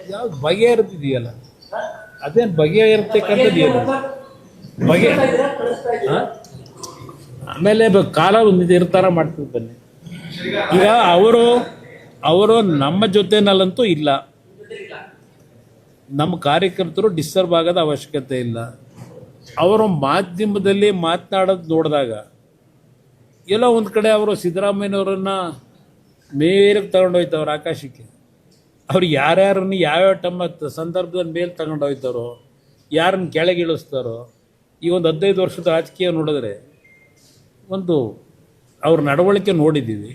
ಯಾವ್ದು ಬಗೆಹರಿದಿದೆಯಲ್ಲ, ಅದೇನು ಬಗೆಹರಿರ್ತಕ್ಕಂಥದ್ದು ಬಗೆ. ಆಮೇಲೆ ಕಾಲ ಒಂದು ಇರ್ತಾರ ಮಾಡ್ತೀವಿ ಬನ್ನಿ. ಈಗ ಅವರು ನಮ್ಮ ಜೊತೆನಲ್ಲಂತೂ ಇಲ್ಲ. ನಮ್ಮ ಕಾರ್ಯಕರ್ತರು ಡಿಸ್ಟರ್ಬ್ ಆಗೋದ ಅವಶ್ಯಕತೆ ಇಲ್ಲ. ಅವರು ಮಾಧ್ಯಮದಲ್ಲಿ ಮಾತನಾಡೋದು ನೋಡಿದಾಗ ಎಲ್ಲೋ ಒಂದು ಕಡೆ ಅವರು ಸಿದ್ದರಾಮಯ್ಯನವರನ್ನು ಮೇಲಕ್ಕೆ ತಗೊಂಡೋಯ್ತವ್ರು ಆಕಾಶಕ್ಕೆ. ಅವ್ರು ಯಾರ್ಯಾರನ್ನು ಯಾವ್ಯಾವ ತಮ್ಮ ಸಂದರ್ಭದಲ್ಲಿ ಮೇಲೆ ತಗೊಂಡೋಯ್ತಾರೋ, ಯಾರನ್ನು ಕೆಳಗೆ ಇಳಿಸ್ತಾರೋ, ಈ ಒಂದು 15 ವರ್ಷದ ರಾಜಕೀಯ ನೋಡಿದ್ರೆ ಒಂದು ಅವ್ರ ನಡವಳಿಕೆ ನೋಡಿದ್ದೀವಿ.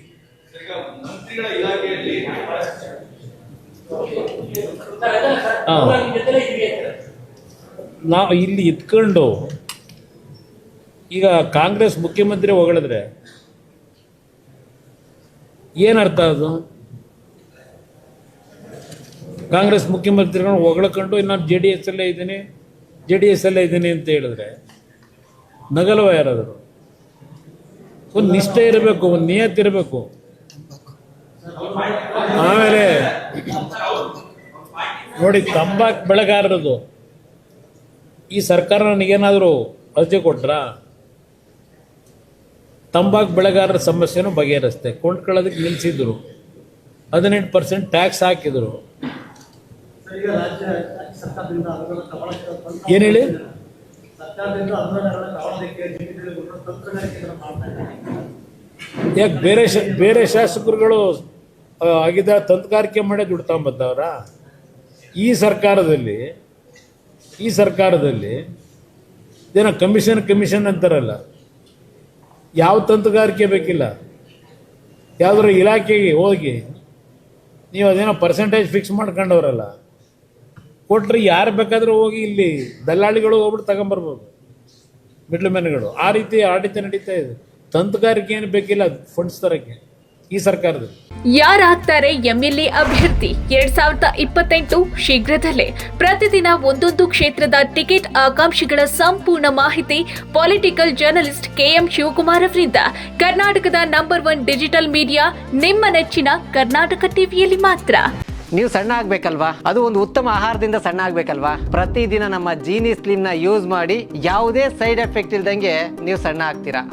ನಾವು ಇಲ್ಲಿ ಇತ್ಕೊಂಡು ಈಗ ಕಾಂಗ್ರೆಸ್ ಮುಖ್ಯಮಂತ್ರಿ ಹೊಗಳಿದ್ರೆ ಏನರ್ಥ? ಅದು ಕಾಂಗ್ರೆಸ್ ಮುಖ್ಯಮಂತ್ರಿಗಳನ್ನ ಹೊಗಳ್ಕೊಂಡು ನಾನು JDS ಅಲ್ಲೇ ಇದ್ದೀನಿ ಅಂತ ಹೇಳಿದ್ರೆ ನಗಲ್ವ ಯಾರಾದರೂ? ಒಂದು ನಿಷ್ಠೆ ಇರಬೇಕು, ಒಂದು ನಿಯತ್ತಿರಬೇಕು. ಆಮೇಲೆ ನೋಡಿ, ತಂಬಾಕು ಬೆಳೆಗಾರರದು ಈ ಸರ್ಕಾರ ನನಗೇನಾದರೂ ಅರ್ಜಿ ಕೊಟ್ರಾ? ತಂಬಾಕು ಬೆಳೆಗಾರರ ಸಮಸ್ಯೆನೂ ಬಗೆಹರಿಸ್ತೆ. ಕೊಂಡ್ಕೊಳ್ಳೋದಕ್ಕೆ ನಿಲ್ಲಿಸಿದ್ರು, 18% ಟ್ಯಾಕ್ಸ್ ಹಾಕಿದ್ರು. ಏನು ಹೇಳಿ? ಯಾಕೆ ಬೇರೆ ಶಾಸಕರುಗಳು ಆಗಿದ್ದ ತಂತ್ರಗಾರಿಕೆ ಮಾಡೇ ದುಡ್ಡು ತಗೊಂಬತ್ತವ್ರ? ಈ ಸರ್ಕಾರದಲ್ಲಿ ಏನೋ ಕಮಿಷನ್ ಅಂತಾರಲ್ಲ, ಯಾವ ತಂತ್ರಗಾರಿಕೆ ಬೇಕಿಲ್ಲ. ಯಾವುದಾದ್ರು ಇಲಾಖೆಗೆ ಹೋಗಿ ನೀವು ಅದೇನೋ ಪರ್ಸೆಂಟೇಜ್ ಫಿಕ್ಸ್ ಮಾಡ್ಕೊಂಡವ್ರಲ್ಲ, ಕೊಟ್ಟರೆ ಯಾರು ಬೇಕಾದರೂ ಹೋಗಿ ಇಲ್ಲಿ ದಲ್ಲಾಳಿಗಳು ಹೋಗ್ಬಿಟ್ಟು ತಗೊಂಬರ್ಬೋದು, ಮಿಡ್ಲ್ ಮ್ಯಾನ್ಗಳು. ಆ ರೀತಿ ಆಡಳಿತ ನಡೀತಾ ಇದೆ. ತಂತ್ರಗಾರಿಕೆ ಏನು ಬೇಕಿಲ್ಲ ಫಂಡ್ಸ್ ತರಕ್ಕೆ ಈ ಸರ್ಕಾರದಲ್ಲಿ. ಯಾರಾಗ್ತಾರೆ MLA ಅಭ್ಯರ್ಥಿ 2028 ಶೀಘ್ರದಲ್ಲೇ. ಪ್ರತಿದಿನ ಒಂದೊಂದು ಕ್ಷೇತ್ರದ ಟಿಕೆಟ್ ಆಕಾಂಕ್ಷಿಗಳ ಸಂಪೂರ್ಣ ಮಾಹಿತಿ ಪೊಲಿಟಿಕಲ್ ಜರ್ನಲಿಸ್ಟ್ KM ಶಿವಕುಮಾರ್ ಅವರಿಂದ. ಕರ್ನಾಟಕದ ನಂಬರ್ 1 ಡಿಜಿಟಲ್ ಮೀಡಿಯಾ ನಿಮ್ಮ ನೆಚ್ಚಿನ ಕರ್ನಾಟಕ ಟಿವಿಯಲ್ಲಿ ಮಾತ್ರ. ನೀವು ಸಣ್ಣ ಆಗ್ಬೇಕಲ್ವಾ? ಅದು ಒಂದು ಉತ್ತಮ ಆಹಾರದಿಂದ ಸಣ್ಣ ಆಗ್ಬೇಕಲ್ವಾ? ಪ್ರತಿದಿನ ನಮ್ಮ ಜೀನಿ ಸ್ಲಿಮ್ನ ಯೂಸ್ ಮಾಡಿ ಯಾವುದೇ ಸೈಡ್ ಎಫೆಕ್ಟ್ ಇಲ್ದಂಗೆ ನೀವು ಸಣ್ಣ ಆಗ್ತೀರಾ.